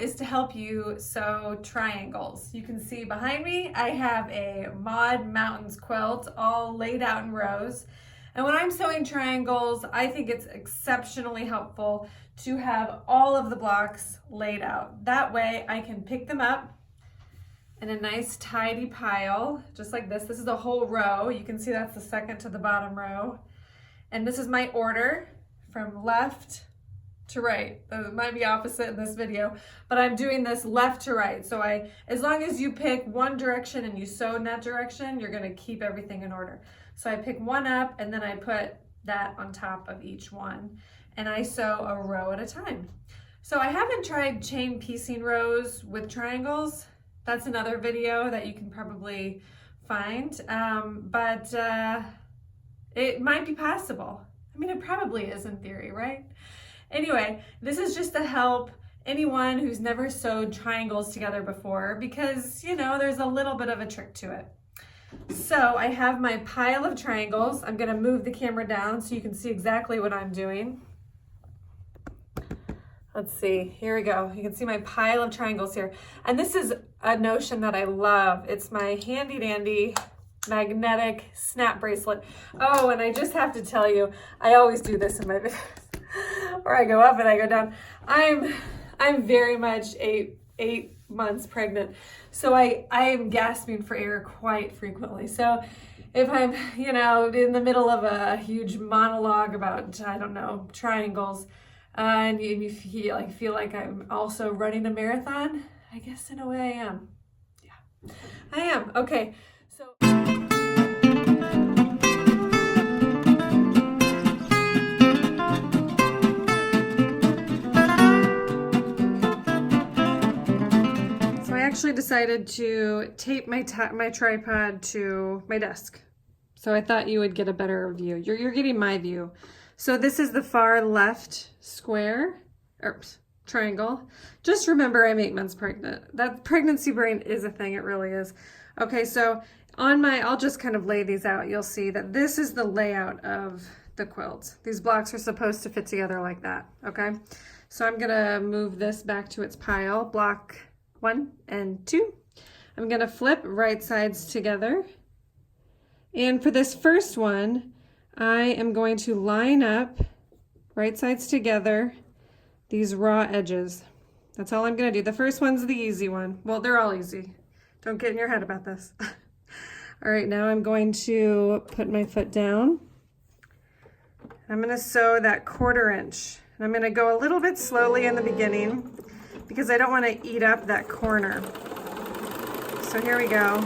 is to help you sew triangles. You can see behind me, I have a Mod Mountains quilt all laid out in rows. And when I'm sewing triangles, I think it's exceptionally helpful to have all of the blocks laid out. That way I can pick them up in a nice tidy pile, just like this. This is a whole row. You can see that's the second to the bottom row. And this is my order from left to right. It might be opposite in this video, but I'm doing this left to right. So as long as you pick one direction and you sew in that direction, you're gonna keep everything in order. So I pick one up and then I put that on top of each one and I sew a row at a time. So I haven't tried chain piecing rows with triangles. That's another video that you can probably find, but it might be possible. I mean, it probably is in theory, right? Anyway, this is just to help anyone who's never sewed triangles together before because, you know, there's a little bit of a trick to it. So I have my pile of triangles. I'm gonna move the camera down so you can see exactly what I'm doing. Let's see, here we go. You can see my pile of triangles here. And this is a notion that I love. It's my handy dandy magnetic snap bracelet. Oh, and I just have to tell you, I always do this in my videos. Or I go up and I go down. I'm very much eight months pregnant, so I am gasping for air quite frequently. So if I'm, you know, in the middle of a huge monologue about, I don't know, triangles, and you feel like I'm also running a marathon, I guess in a way I am. Yeah, I am. Okay, so. I actually decided to tape my tripod to my desk. So I thought you would get a better view. You're getting my view. So this is the far left square, or triangle. Just remember I'm 8 months pregnant. That pregnancy brain is a thing, it really is. Okay, so I'll just kind of lay these out. You'll see that this is the layout of the quilt. These blocks are supposed to fit together like that, okay? So I'm gonna move this back to its pile, block 1 and 2. I'm gonna flip right sides together. And for this first one, I am going to line up right sides together, these raw edges. That's all I'm gonna do. The first one's the easy one. Well, they're all easy. Don't get in your head about this. All right, now I'm going to put my foot down. I'm gonna sew that 1/4 inch. And I'm gonna go a little bit slowly in the beginning because I don't want to eat up that corner. So here we go.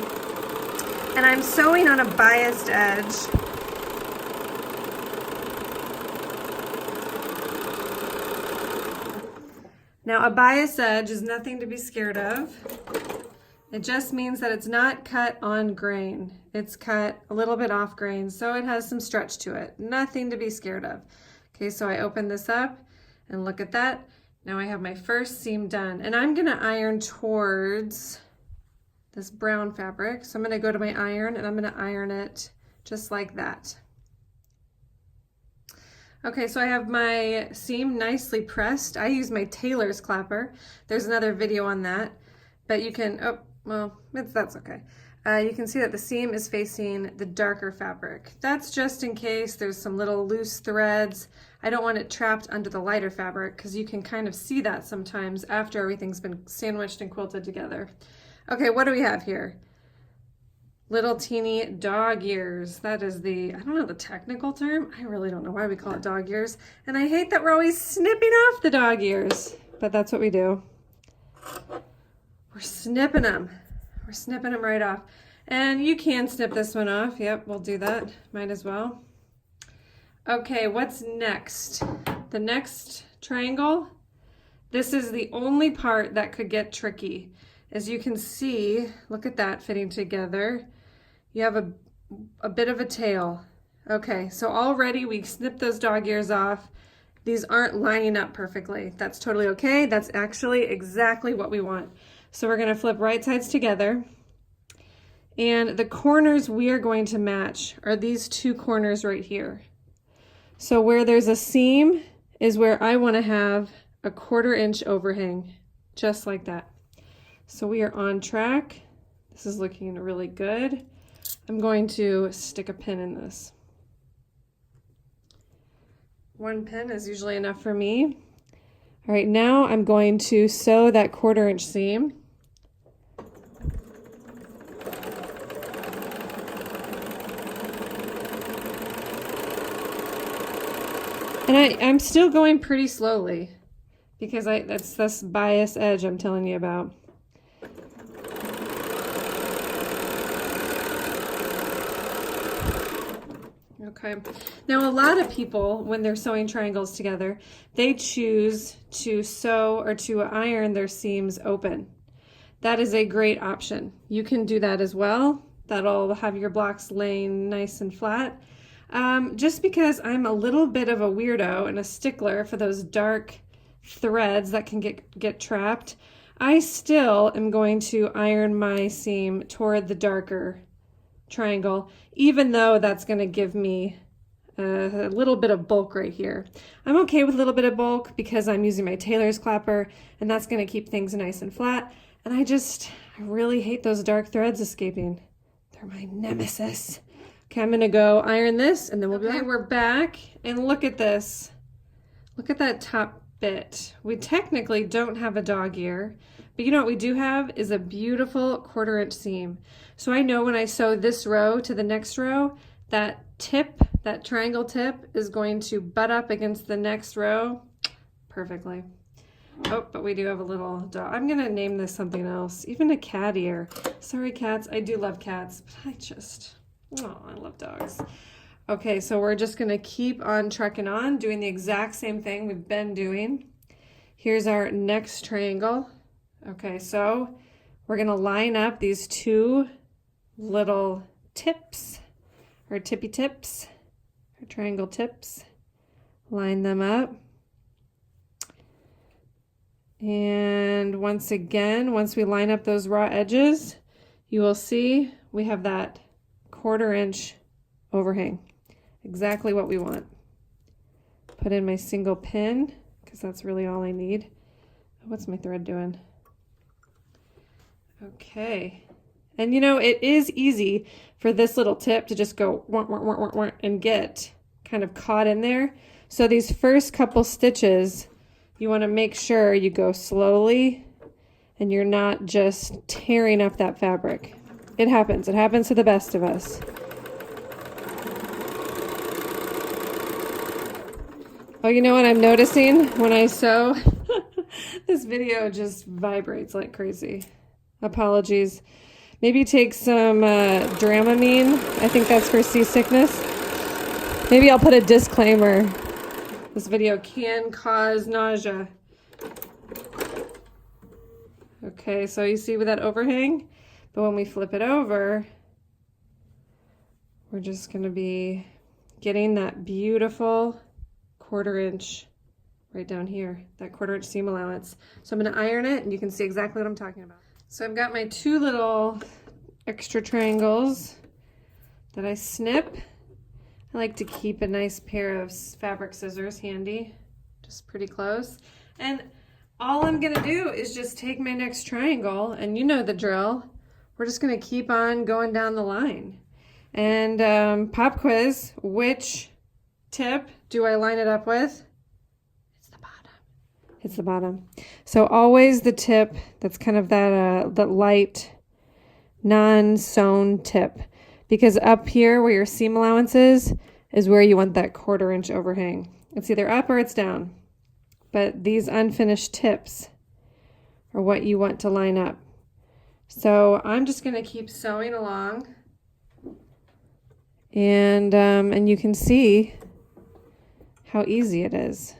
And I'm sewing on a biased edge. Now a biased edge is nothing to be scared of. It just means that it's not cut on grain. It's cut a little bit off grain, so it has some stretch to it. Nothing to be scared of. Okay, so I open this up and look at that. Now I have my first seam done, and I'm gonna iron towards this brown fabric. So I'm gonna go to my iron and I'm gonna iron it just like that. Okay, so I have my seam nicely pressed. I use my tailor's clapper. There's another video on that, but you can, oh, well, that's okay. You can see that the seam is facing the darker fabric. That's just in case there's some little loose threads. I don't want it trapped under the lighter fabric because you can kind of see that sometimes after everything's been sandwiched and quilted together. Okay, what do we have here? Little teeny dog ears. That is the, I don't know the technical term. I really don't know why we call it dog ears. And I hate that we're always snipping off the dog ears, but that's what we do. We're snipping them. We're snipping them right off. And you can snip this one off. Yep, we'll do that. Might as well. Okay, what's next? The next triangle. This is the only part that could get tricky. As you can see, look at that fitting together. You have a bit of a tail. Okay, so already we snipped those dog ears off. These aren't lining up perfectly. That's totally okay. That's actually exactly what we want. So we're gonna flip right sides together. And the corners we are going to match are these two corners right here. So where there's a seam is where I want to have a 1/4 inch overhang. just like that. So we are on track. This is looking really good. I'm going to stick a pin in this. One pin is usually enough for me. All right, now I'm going to sew that 1/4 inch seam. And I'm still going pretty slowly because that's this bias edge I'm telling you about. Okay, now a lot of people, when they're sewing triangles together, they choose to sew or to iron their seams open. That is a great option. You can do that as well. That'll have your blocks laying nice and flat. Just because I'm a little bit of a weirdo and a stickler for those dark threads that can get trapped, I still am going to iron my seam toward the darker triangle, even though that's going to give me a little bit of bulk right here. I'm okay with a little bit of bulk because I'm using my tailor's clapper, and that's going to keep things nice and flat. And I really hate those dark threads escaping. They're my nemesis. Okay, I'm gonna go iron this and then we'll be back. We're back, and look at this. Look at that top bit. We technically don't have a dog ear, but you know what we do have is a beautiful 1/4 inch seam. So I know when I sew this row to the next row, that tip, that triangle tip, is going to butt up against the next row perfectly. Oh, but we do have a little dog. I'm gonna name this something else, even a cat ear. Sorry, cats. I do love cats, but I love dogs. Okay, so we're just gonna keep on trucking on, doing the exact same thing we've been doing. Here's our next triangle. Okay, so we're gonna line up these 2 little tips, or tippy tips, or triangle tips. Line them up. And once again, once we line up those raw edges, you will see we have that 1/4 inch overhang. Exactly what we want. Put in my single pin, because that's really all I need. What's my thread doing? Okay. And you know, it is easy for this little tip to just go wah, wah, wah, wah, wah, and get kind of caught in there. So these first couple stitches, you want to make sure you go slowly and you're not just tearing up that fabric. It happens. It happens to the best of us. Oh, you know what I'm noticing when I sew? This video just vibrates like crazy. Apologies. Maybe take some Dramamine. I think that's for seasickness. Maybe I'll put a disclaimer. This video can cause nausea. Okay, so you see with that overhang? But when we flip it over, we're just going to be getting that beautiful 1/4 inch right down here, that 1/4 inch seam allowance. So I'm going to iron it, and you can see exactly what I'm talking about. So I've got my 2 little extra triangles that I snip. I like to keep a nice pair of fabric scissors handy, just pretty close. And all I'm gonna do is just take my next triangle, and you know the drill. We're just gonna keep on going down the line. And pop quiz, which tip do I line it up with? It's the bottom. It's the bottom. So always the tip that's kind of that light, non-sewn tip. Because up here where your seam allowance is where you want that 1/4 inch overhang. It's either up or it's down. But these unfinished tips are what you want to line up. So I'm just going to keep sewing along. And you can see how easy it is.